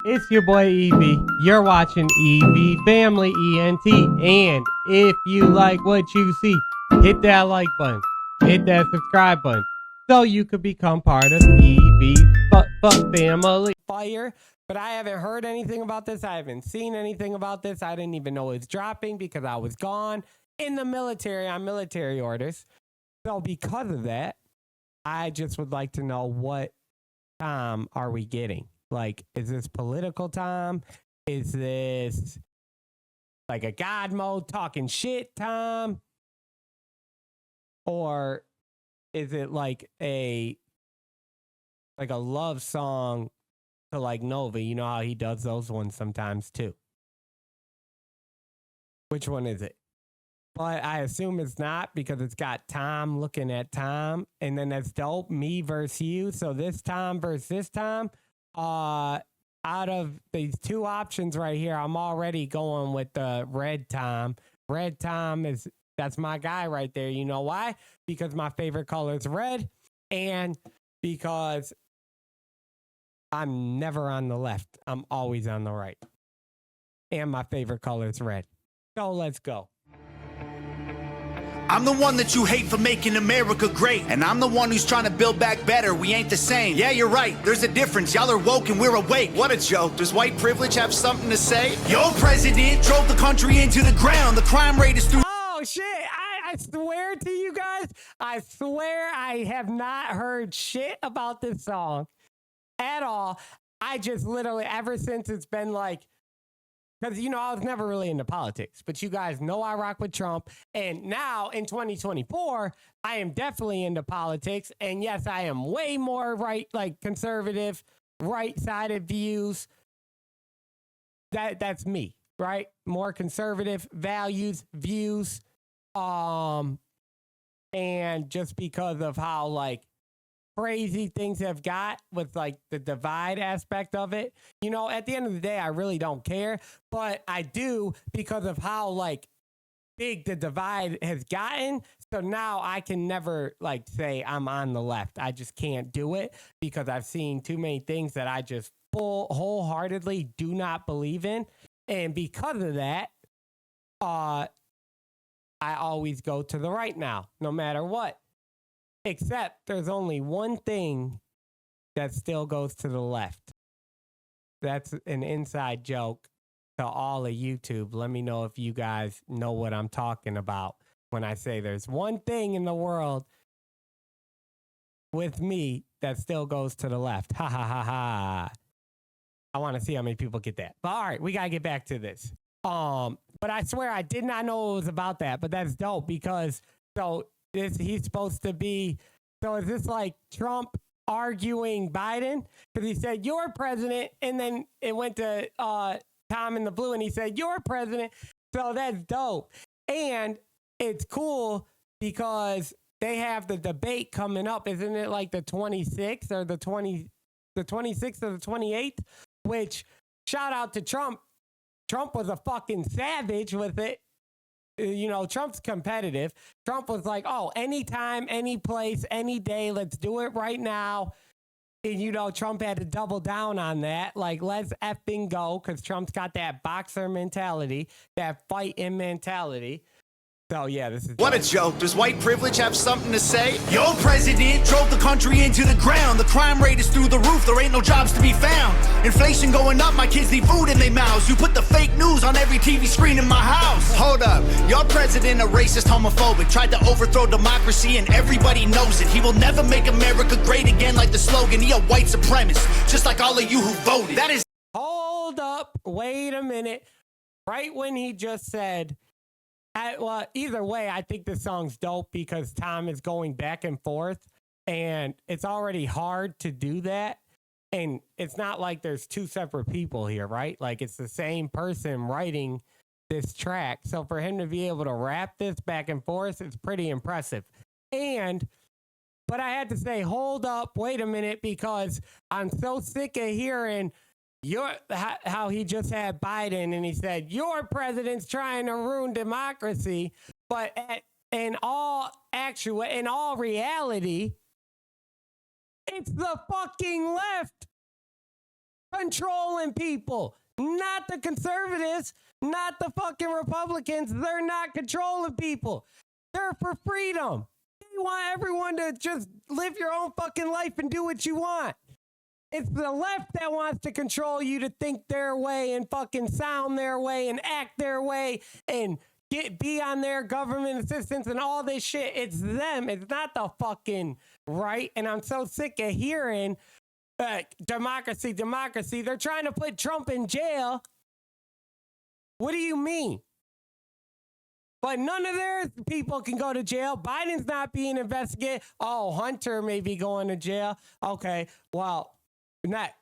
It's your boy Evie. You're watching EV Family ENT. And if you like what you see, hit that like button. Hit that subscribe button. So you could become part of EV's family. Fire. But I haven't heard anything about this. I haven't seen anything about this. I didn't even know it's dropping because I was gone in the military on military orders. So because of that, I just would like to know what time are we getting? Like, is this political time? Is this like a God mode talking shit time? Or is it like a love song to like Nova? You know how he does those ones sometimes too. Which one is it? But I assume it's not because it's got Tom looking at Tom. And then that's dope. Me versus you. So this time versus this time. Out of these two options right here, I'm already going with the Red Tom. Red Tom that's my guy right there. You know why? Because my favorite color is red, and because I'm never on the left. I'm always on the right. And my favorite color is red. So let's go. I'm the one that you hate for making America great. And I'm the one who's trying to build back better. We ain't the same. Yeah, you're right. There's a difference. Y'all are woke and we're awake. What a joke. Does white privilege have something to say? Your president drove the country into the ground. The crime rate is through. Oh, shit. I swear to you guys, I swear I have not heard shit about this song at all. I just literally, ever since it's been like, because, you know, I was never really into politics, but you guys know I rock with Trump. And now in 2024, I am definitely into politics. And yes, I am way more right, like conservative, right-sided views. That's me, right? More conservative values, views. And just because of how, like, crazy things have got with like the divide aspect of it. You know, at the end of the day, I really don't care, but I do because of how like big the divide has gotten. So now I can never like say I'm on the left. I just can't do it because I've seen too many things that I just wholeheartedly do not believe in. And because of that, I always go to the right now, no matter what. Except there's only one thing that still goes to the left. That's an inside joke to all of YouTube. Let me know if you guys know what I'm talking about when I say there's one thing in the world with me that still goes to the left. Ha ha ha ha. I want to see how many people get that. But all right, we got to get back to this. But I swear I did not know it was about that, but that's dope because he's supposed to be, so is this like Trump arguing Biden? Because he said, you're president, and then it went to Tom in the blue, and he said, you're president. So that's dope. And it's cool because they have the debate coming up. Isn't it like the 26th or the 26th or the 28th? Which, shout out to Trump. Trump was a fucking savage with it. You know, Trump's competitive. Trump was like, oh, anytime, any place, any day, let's do it right now. And, you know, Trump had to double down on that. Like, let's effing go, because Trump's got that boxer mentality, that fighting mentality. So, yeah, this is... What a joke. Does white privilege have something to say? Your president drove the country into the ground. The crime rate is through the roof. There ain't no jobs to be found. Inflation going up. My kids need food in their mouths. You put the fake news on every TV screen in my house. Hold up. Your president, a racist, homophobic, tried to overthrow democracy and everybody knows it. He will never make America great again like the slogan. He a white supremacist, just like all of you who voted. That is... Hold up. Wait a minute. Right when he just said... well, either way, I think this song's dope because Tom is going back and forth, and it's already hard to do that. And it's not like there's two separate people here, right? Like, it's the same person writing this track. So for him to be able to rap this back and forth, it's pretty impressive. But I had to say, hold up, wait a minute, because I'm so sick of hearing how he just had Biden and he said, your president's trying to ruin democracy. But in all reality, it's the fucking left. controlling people. Not the conservatives, not the fucking Republicans. They're not controlling people. They're for freedom. They want everyone to just live your own fucking life and do what you want. It's the left that wants to control you to think their way and fucking sound their way and act their way and be on their government assistance and all this shit. It's them. It's not the fucking right. And I'm so sick of hearing democracy. They're trying to put Trump in jail. What do you mean? But none of their people can go to jail. Biden's not being investigated. Oh, Hunter may be going to jail. Okay, well,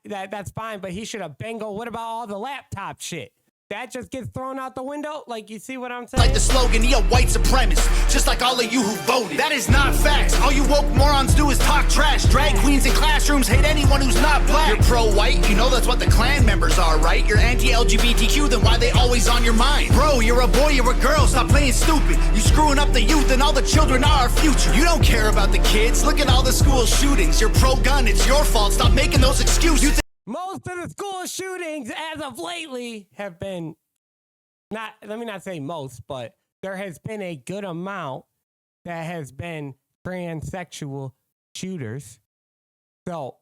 that's fine, but he should have What about all the laptop shit? That just gets thrown out the window? Like, you see what I'm saying? Like the slogan, he a white supremacist, just like all of you who voted. That is not facts. All you woke morons do is talk trash. Drag queens in classrooms hate anyone who's not black. You're pro-white, you know that's what the Klan members are, right? You're anti-LGBTQ, then why they always on your mind? Bro, you're a boy, you're a girl, stop playing stupid. You screwing up the youth and all the children are our future. You don't care about the kids, look at all the school shootings. You're pro-gun, it's your fault, stop making those excuses. Most of the school shootings as of lately have been, let me not say most, but there has been a good amount that has been transsexual shooters. So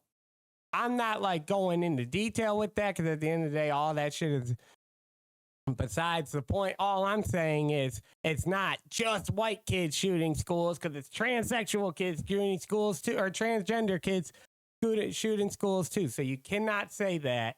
I'm not like going into detail with that because at the end of the day, all that shit is besides the point. All I'm saying is it's not just white kids shooting schools because it's transsexual kids shooting schools too, or transgender kids shooting schools too. So you cannot say that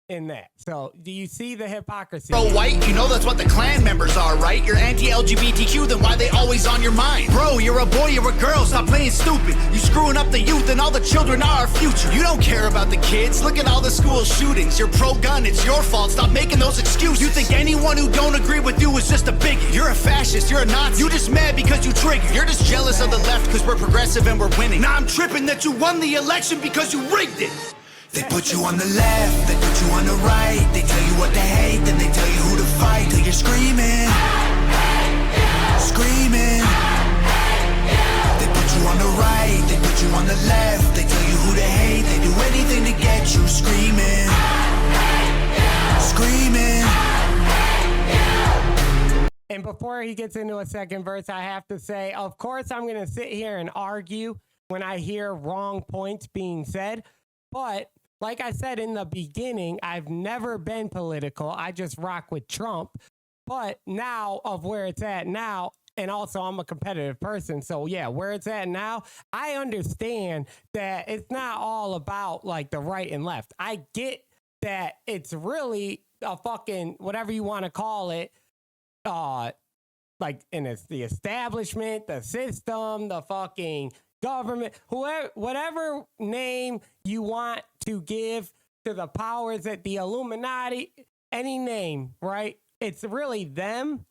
in that. So do you see the hypocrisy? Pro-white, you know that's what the Klan members are, right? You're anti-LGBTQ, then why they always on your mind? Bro, you're a boy, you're a girl, stop playing stupid. You screwing up the youth and all the children are our future. You don't care about the kids, look at all the school shootings. You're pro-gun, it's your fault, stop making those excuses. You think anyone who don't agree with you is just a bigot. You're a fascist, you're a Nazi. You just mad because you triggered. You're just jealous of the left because we're progressive and we're winning. Now I'm tripping that you won the election because you rigged it. They put you on the left, they put you on the right. They tell you what to hate, then they tell you who to fight. Till you're screaming, screaming. They put you on the right, they put you on the left. They tell you who to hate, they do anything to get you screaming, screaming. And before he gets into a second verse, I have to say, of course, I'm going to sit here and argue when I hear wrong points being said. But like I said in the beginning, I've never been political. I just rock with Trump. But now of where it's at now, and also I'm a competitive person. So yeah, where it's at now, I understand that it's not all about like the right and left. I get that it's really a fucking, whatever you want to call it, like, and it's the establishment, the system, the fucking government, whoever, whatever name you want to give to the powers at the Illuminati, any name, right? It's really them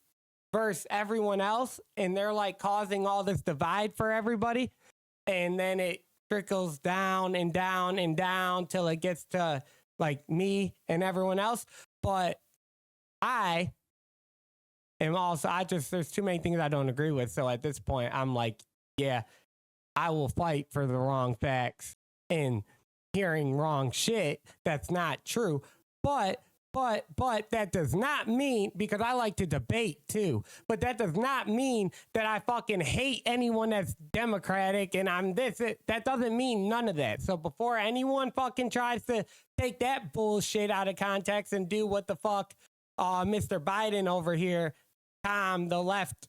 versus everyone else. And they're like causing all this divide for everybody. And then it trickles down and down and down till it gets to like me and everyone else. But I am also, there's too many things I don't agree with. So at this point, I'm like, yeah, I will fight for the wrong facts and hearing wrong shit that's not true. But that does not mean, because I like to debate too, but that does not mean that I fucking hate anyone that's Democratic and I'm this. That doesn't mean none of that. So before anyone fucking tries to take that bullshit out of context and do what the fuck Mr. Biden over here, Tom, the left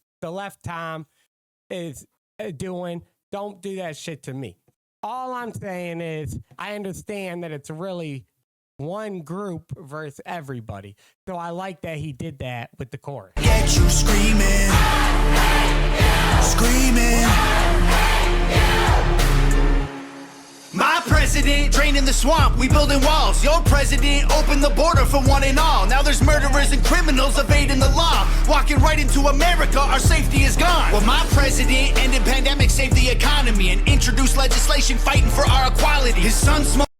Tom is doing, don't do that shit to me. All I'm saying is I understand that it's really one group versus everybody. So I like that he did that with the chorus. Get you screaming, screaming. My president draining the swamp, we building walls. Your president opened the border for one and all. Now there's murderers and criminals evading the law. Walking right into America, our safety is gone. Well, my president ended pandemic, saved the economy, and introduced legislation fighting for our equality. His son smoked.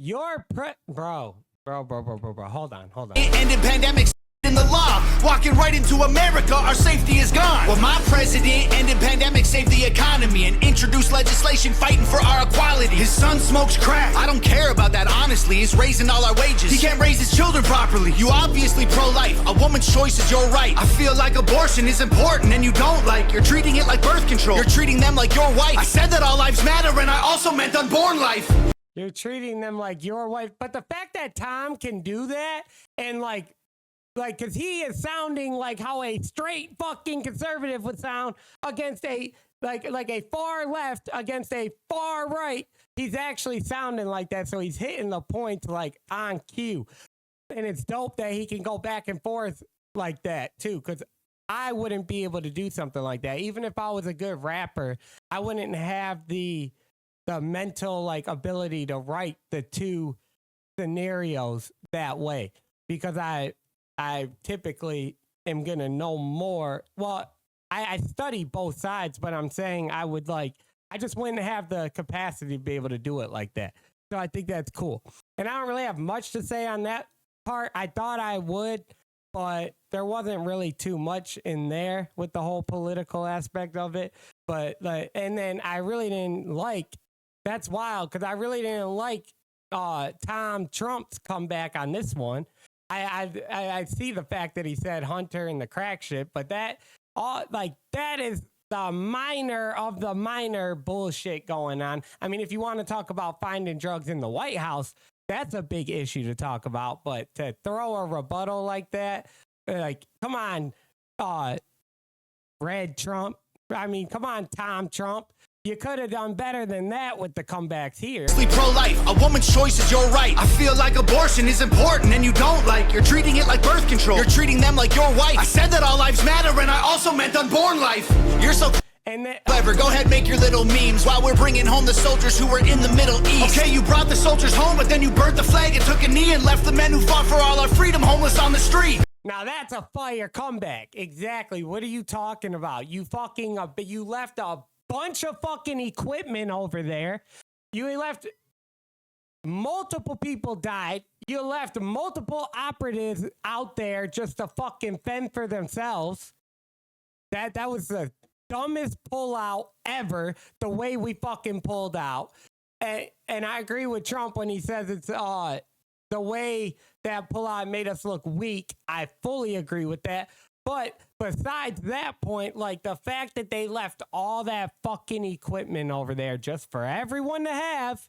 Your bro, hold on. Ended pandemic, in the law. Walking right into America, our safety is gone. Well, my president ended pandemic, saved the economy, and introduced legislation fighting for our equality. His son smokes crack. I don't care about that, honestly. He's raising all our wages. He can't raise his children properly. You obviously pro-life. A woman's choice is your right. I feel like abortion is important and you don't like. You're treating it like birth control. You're treating them like your wife. I said that all lives matter and I also meant unborn life. You're treating them like your wife. But the fact that Tom can do that and like, because he is sounding like how a straight fucking conservative would sound against a, like a far left against a far right. He's actually sounding like that. So he's hitting the point like on cue. And it's dope that he can go back and forth like that too. Because I wouldn't be able to do something like that. Even if I was a good rapper, I wouldn't have the mental like ability to write the two scenarios that way. Because I typically am going to know more. Well, I study both sides, but I'm saying I just wouldn't have the capacity to be able to do it like that. So I think that's cool. And I don't really have much to say on that part. I thought I would, but there wasn't really too much in there with the whole political aspect of it. But and then I really didn't like, that's wild, because I really didn't like Tom Trump's comeback on this one. I see the fact that he said Hunter and the crack shit, but that is the minor of the minor bullshit going on. I mean, if you want to talk about finding drugs in the White House, that's a big issue to talk about. But to throw a rebuttal like that, like, come on, Red Trump. I mean, come on, Tom Trump. You could have done better than that with the comebacks here. Pro-life, a woman's choice is your right. I feel like abortion is important and you don't like. You're treating it like birth control. You're treating them like your wife. I said that all lives matter and I also meant unborn life. You're so clever. Go ahead, make your little memes while we're bringing home the soldiers who were in the Middle East. Okay, you brought the soldiers home, but then you burnt the flag and took a knee and left the men who fought for all our freedom homeless on the street. Now that's a fire comeback. Exactly. What are you talking about? You left a bunch of fucking equipment over there. You left multiple people died. You left multiple operatives out there just to fucking fend for themselves. That was the dumbest pullout ever, the way we fucking pulled out. And I agree with Trump when he says it's the way that pullout made us look weak. I fully agree with that. But besides that point, like the fact that they left all that fucking equipment over there just for everyone to have,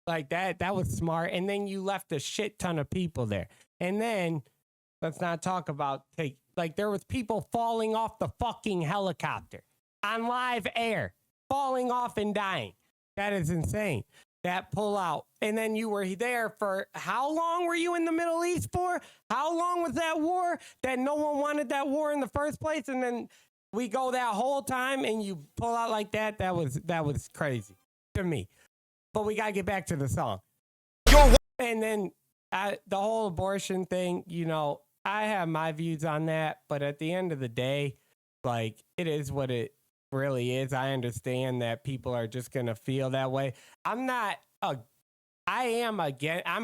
like that was smart. And then you left a shit ton of people there. And then let's not talk about there was people falling off the fucking helicopter on live air, falling off and dying. That is insane. That pullout. And then you were there for how long were you in the Middle East for? How long was that war that no one wanted that war in the first place? And then we go that whole time and you pull out like that. That was crazy to me. But we got to get back to the song. And then the whole abortion thing, I have my views on that. But at the end of the day, like, it is what it really is. I understand that people are just going to feel that way. I'm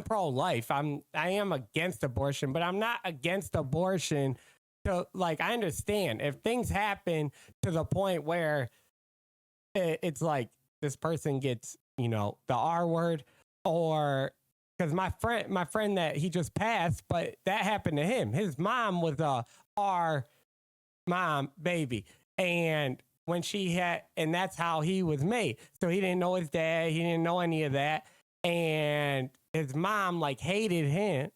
pro-life. I am against abortion, but I'm not against abortion. So, like, I understand if things happen to the point where it's like this person gets, the R word, or because my friend that he just passed, but that happened to him. His mom was a R mom baby. And when and that's how he was made. So he didn't know his dad. He didn't know any of that. And his mom hated him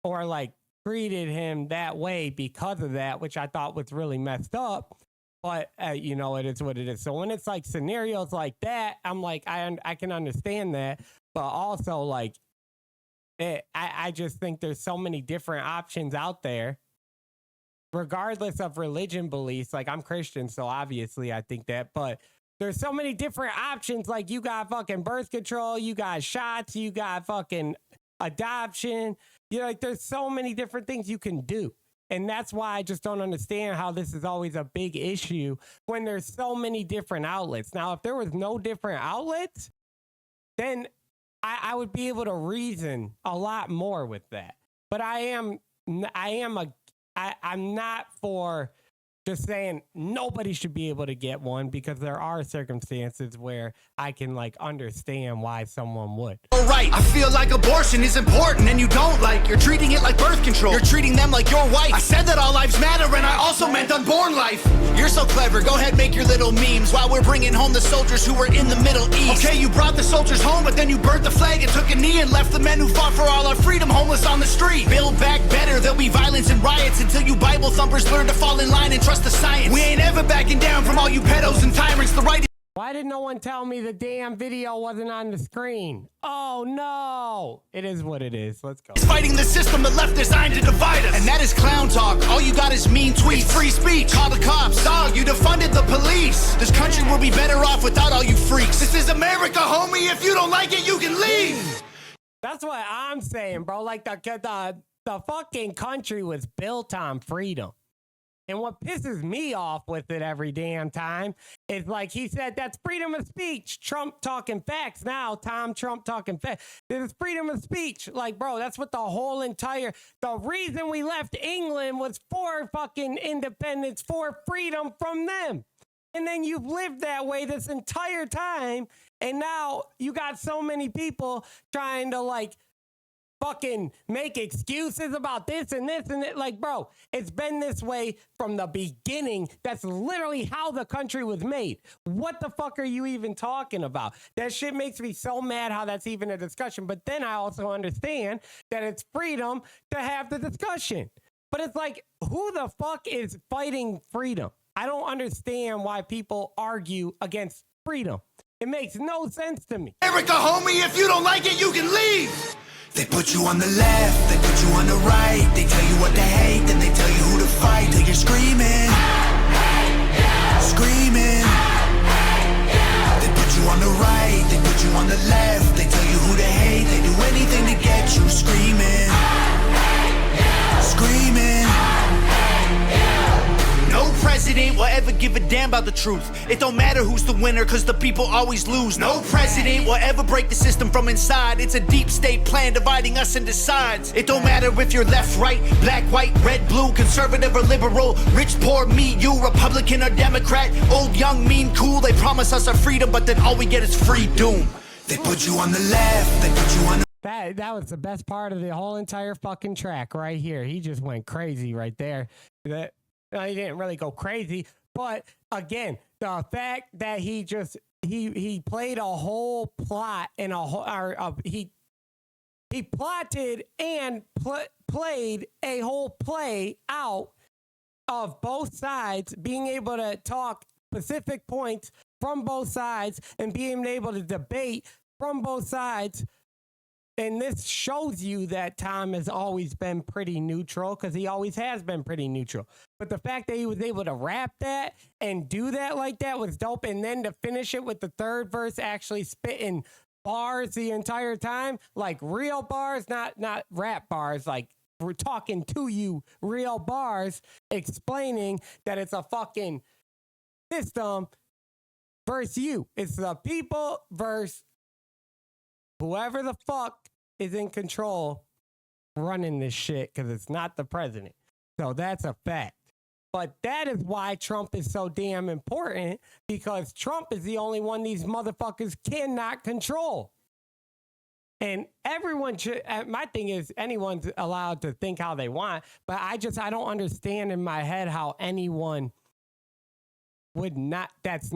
or treated him that way because of that, which I thought was really messed up. But, it is what it is. So when it's scenarios like that, I'm I can understand that. But also I just think there's so many different options out there, regardless of religion beliefs. I'm Christian, so obviously I think that. But there's so many different options. You got fucking birth control, you got shots, you got fucking adoption. There's so many different things you can do. And that's why I just don't understand how this is always a big issue when there's so many different outlets. Now, if there was no different outlets, then I would be able to reason a lot more with that. But I am I'm not for just saying nobody should be able to get one, because there are circumstances where I can like understand why someone would. All right, I feel like abortion is important and you don't like. You're treating it like birth control. You're treating them like your wife. I said that all lives matter and I also meant unborn life. You're so clever, go ahead, make your little memes while we're bringing home the soldiers who were in the Middle East. Okay, you brought the soldiers home, but then you burnt the flag and took a knee and left the men who fought for all our freedom homeless on the street. Build back better, there'll be violence and riots until you Bible thumpers learn to fall in line and trust the science. We ain't ever backing down from all you pedos and tyrants. The right. Why did no one tell me the damn video wasn't on the screen? Oh no! It is what it is. Let's go. It's fighting the system that left designed to divide us. And that is clown talk. All you got is mean tweets. It's free speech. Call the cops. Dog, you defunded the police. This country will be better off without all you freaks. This is America, homie. If you don't like it, you can leave. That's what I'm saying, bro. Like the fucking country was built on freedom. And what pisses me off with it every damn time is, like he said, that's freedom of speech. Trump talking facts now. Tom Trump talking facts. This is freedom of speech. Like, bro, that's what the reason we left England was for fucking independence, for freedom from them. And then you've lived that way this entire time. And now you got so many people trying to like fucking make excuses about this and this and that. Like, bro, it's been this way from the beginning. That's literally how the country was made. What the fuck are you even talking about? That shit makes me so mad how that's even a discussion. But then I also understand that it's freedom to have the discussion. But it's like, who the fuck is fighting freedom? I don't understand why people argue against freedom. It makes no sense to me. America, homie, if you don't like it, you can leave. They put you on the left, they put you on the right. They tell you what to hate, then they tell you who to fight. Till you're screaming, screaming. They put you on the right, they put you on the left. They tell you who to hate, they do anything to get you screaming, screaming. No president will ever give a damn about the truth. It don't matter who's the winner, cause the people always lose. No president will ever break the system from inside. It's a deep state plan dividing us into sides. It don't matter if you're left, right, black, white, red, blue, conservative or liberal, rich, poor, me, you, Republican or Democrat, old, young, mean, cool. They promise us our freedom, but then all we get is free doom. They put you on the left, they put you on the That was the best part of the whole entire fucking track right here. He just went crazy right there. He didn't really go crazy, but again, the fact that he played a whole plot and he plotted and played a whole play out of both sides, being able to talk specific points from both sides and being able to debate from both sides. And this shows you that Tom has always been pretty neutral, because he always has been pretty neutral. But the fact that he was able to rap that and do that like that was dope. And then to finish it with the third verse actually spitting bars the entire time, like real bars, not rap bars, like we're talking to you, real bars, explaining that it's a fucking system versus you. It's the people versus whoever the fuck is in control running this shit, because it's not the president. So that's a fact. But that is why Trump is so damn important, because Trump is the only one these motherfuckers cannot control. And everyone should, my thing is, anyone's allowed to think how they want, but I don't understand in my head how anyone would not, that's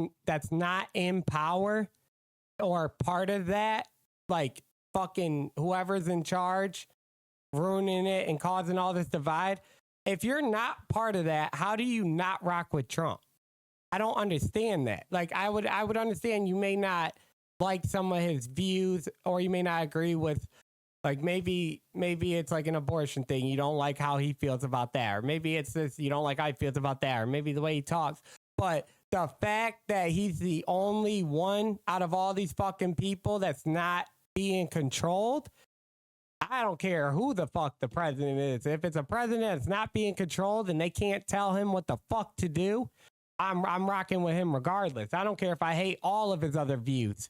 not in power or part of that, like fucking whoever's in charge ruining it and causing all this divide. If you're not part of that, how do you not rock with Trump? I don't understand that. Like, I would understand you may not like some of his views, or you may not agree with, like, maybe it's like an abortion thing. You don't like how he feels about that. Or maybe it's this, you don't like how he feels about that. Or maybe the way he talks. But the fact that he's the only one out of all these fucking people that's not being controlled, I don't care who the fuck the president is. If it's a president that's not being controlled and they can't tell him what the fuck to do, I'm rocking with him regardless. I don't care if I hate all of his other views.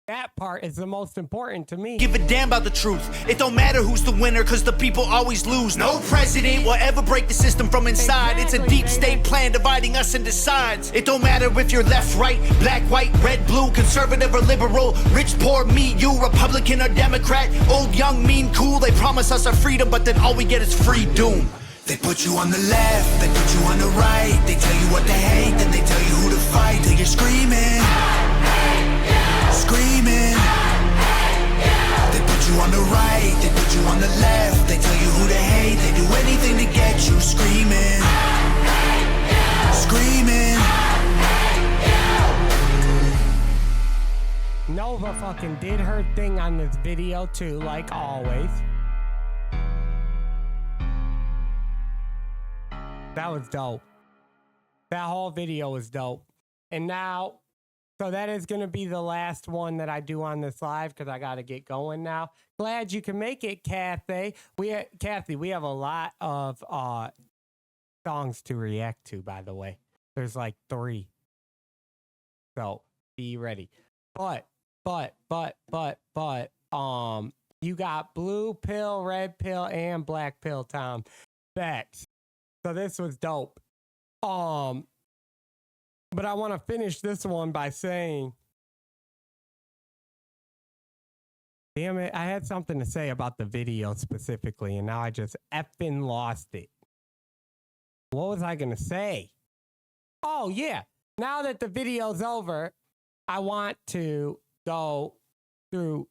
That part is the most important to me. Give a damn about the truth. It don't matter who's the winner, cause the people always lose. No president will ever break the system from inside. It's a deep state plan dividing us into sides. It don't matter if you're left, right, black, white, red, blue, conservative or liberal, rich, poor, me, you, Republican or Democrat, old, young, mean, cool. They promise us our freedom, but then all we get is free doom. They put you on the left, they put you on the right. They tell you what to hate, then they tell you who to fight. Till you're screaming, screaming. They put you on the right, they put you on the left. They tell you who to hate, they do anything to get you screaming, screaming. Nova fucking did her thing on this video too, like always. That was dope. That whole video was dope. And now, so that is going to be the last one that I do on this live because I got to get going now. Glad you can make it, Kathy. We have a lot of songs to react to, by the way. There's like 3. So be ready. But, you got blue pill, red pill, and black pill, Tom. Facts. So this was dope. But I want to finish this one by saying, damn it, I had something to say about the video specifically, and now I just effing lost it. What was I going to say? Oh, yeah. Now that the video's over, I want to go through,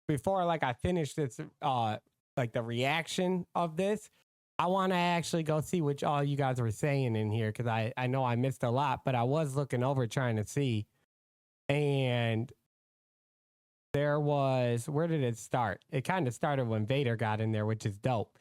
before like I finish this, like the reaction of this, I want to actually go see what all you guys were saying in here, because I know I missed a lot, but I was looking over trying to see. And there was, where did it start? It kind of started when Vader got in there, which is dope.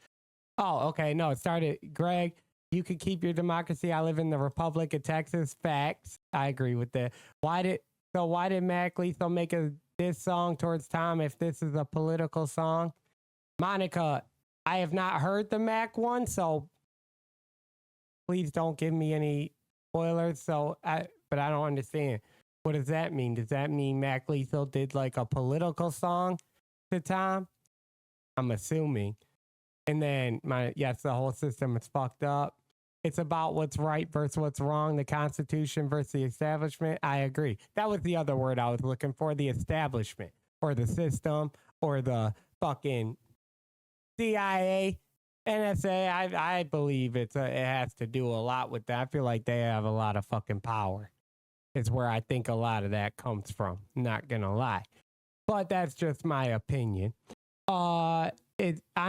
Oh, okay. No, it started, Greg, you could keep your democracy. I live in the Republic of Texas. Facts. I agree with that. Why did Mac Lethal make a diss song towards Tom if this is a political song? Monica, I have not heard the Mac one, so please don't give me any spoilers. But I don't understand. What does that mean? Does that mean Mac Lethal did like a political song to Tom? I'm assuming. And then yes, the whole system is fucked up. It's about what's right versus what's wrong, the Constitution versus the establishment. I agree. That was the other word I was looking for, the establishment, or the system, or the fucking CIA, NSA. I believe it has to do a lot with that. I feel like they have a lot of fucking power. It's where I think a lot of that comes from. Not gonna lie, but that's just my opinion. I'm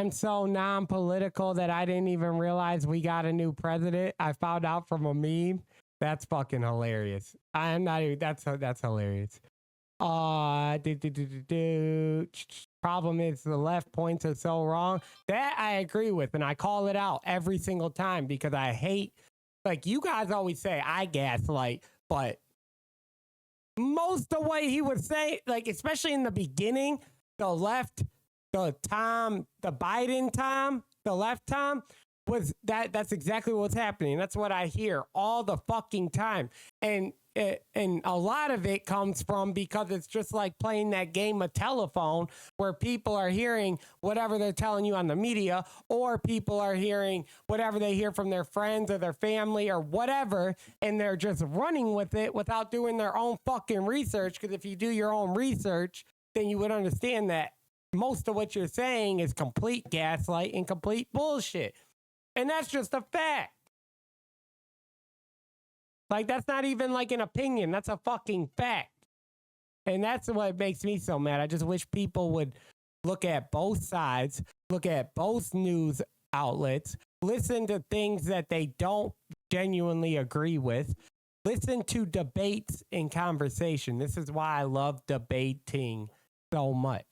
so non-political that I didn't even realize we got a new president. I found out from a meme. That's fucking hilarious. I'm not even. That's hilarious. Problem is the left points are so wrong. That I agree with, and I call it out every single time because I hate, like you guys always say, I gaslight, but most of what he would say, like especially in the beginning, the left, the Biden Tom, the left Tom, was that's exactly what's happening. That's what I hear all the fucking time. And a lot of it comes from because it's just like playing that game of telephone where people are hearing whatever they're telling you on the media, or people are hearing whatever they hear from their friends or their family or whatever, and they're just running with it without doing their own fucking research. Because if you do your own research, then you would understand that most of what you're saying is complete gaslight and complete bullshit. And that's just a fact. Like, that's not even like an opinion. That's a fucking fact. And that's what makes me so mad. I just wish people would look at both sides, look at both news outlets, listen to things that they don't genuinely agree with, listen to debates and conversation. This is why I love debating so much.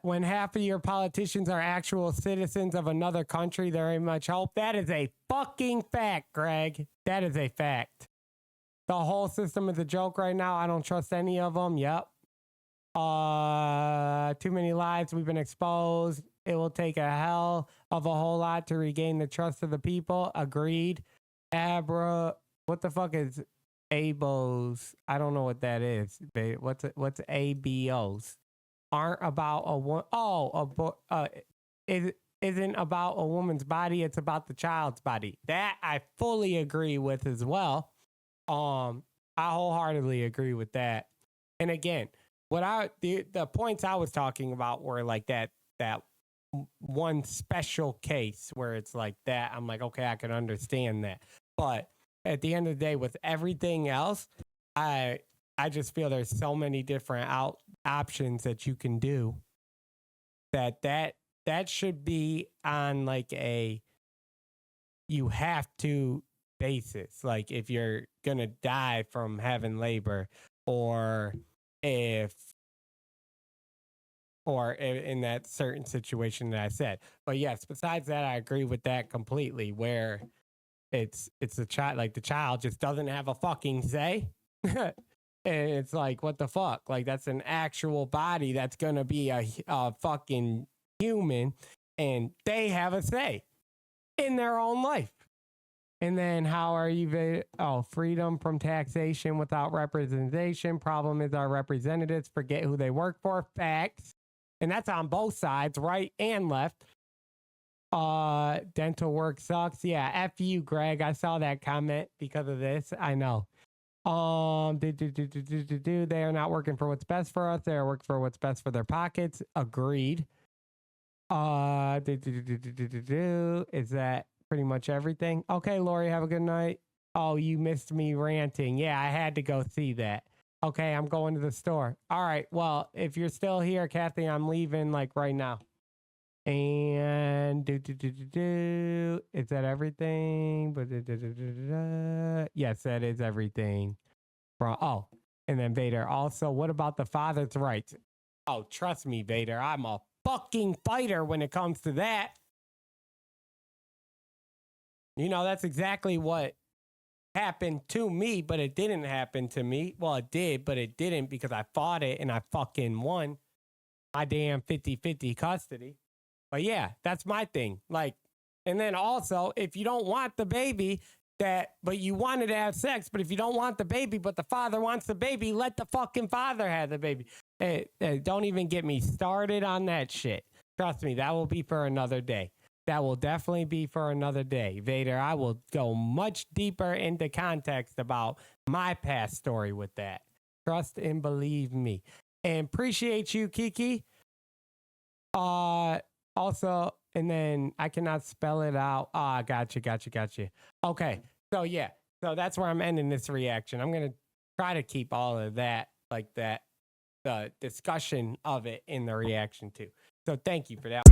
When half of your politicians are actual citizens of another country, there ain't much hope. That is a fucking fact, Greg. That is a fact. The whole system is a joke right now. I don't trust any of them. Yep. Too many lies. We've been exposed. It will take a hell of a whole lot to regain the trust of the people. Agreed. What the fuck is ABOs, I don't know what that is. What's ABOs? Aren't about a woman. It isn't about a woman's body. It's about the child's body. That I fully agree with as well. I wholeheartedly agree with that. And again, the points I was talking about were like that one special case where it's like that. I'm like, okay, I can understand that. But at the end of the day, with everything else, I just feel there's so many different options that you can do that should be on like a you have to basis. Like if you're gonna die from having labor, or in that certain situation that I said. But yes, besides that, I agree with that completely, where it's a child, like the child just doesn't have a fucking say. And it's like, what the fuck? Like that's an actual body that's gonna be a fucking human, and they have a say in their own life. And then how are you? Freedom from taxation without representation. Problem is our representatives forget who they work for. Facts. And that's on both sides, right and left. Dental work sucks. Yeah, F you, Greg. I saw that comment because of this. I know. They are not working for what's best for us. They are working for what's best for their pockets. Agreed. Is that pretty much everything? Okay, Lori, have a good night. Oh, you missed me ranting. Yeah, I had to go see that. Okay, I'm going to the store. All right, well, if you're still here, Kathy, I'm leaving like right now. And is that everything? Yes, that is everything. And then Vader. Also, what about the father's rights? Oh, trust me, Vader. I'm a fucking fighter when it comes to that. You know, that's exactly what happened to me, but it didn't happen to me. Well, it did, but it didn't because I fought it and I fucking won my damn 50-50 custody. But yeah, that's my thing. Like, and then also, if you don't want the baby, but you wanted to have sex, but if you don't want the baby, but the father wants the baby, let the fucking father have the baby. Hey, don't even get me started on that shit. Trust me, that will be for another day. That will definitely be for another day. Vader, I will go much deeper into context about my past story with that. Trust and believe me. And appreciate you, Kiki. Also, and then I cannot spell it out. Gotcha. Okay, so yeah. So that's where I'm ending this reaction. I'm going to try to keep all of that, like that, the discussion of it in the reaction too. So thank you for that.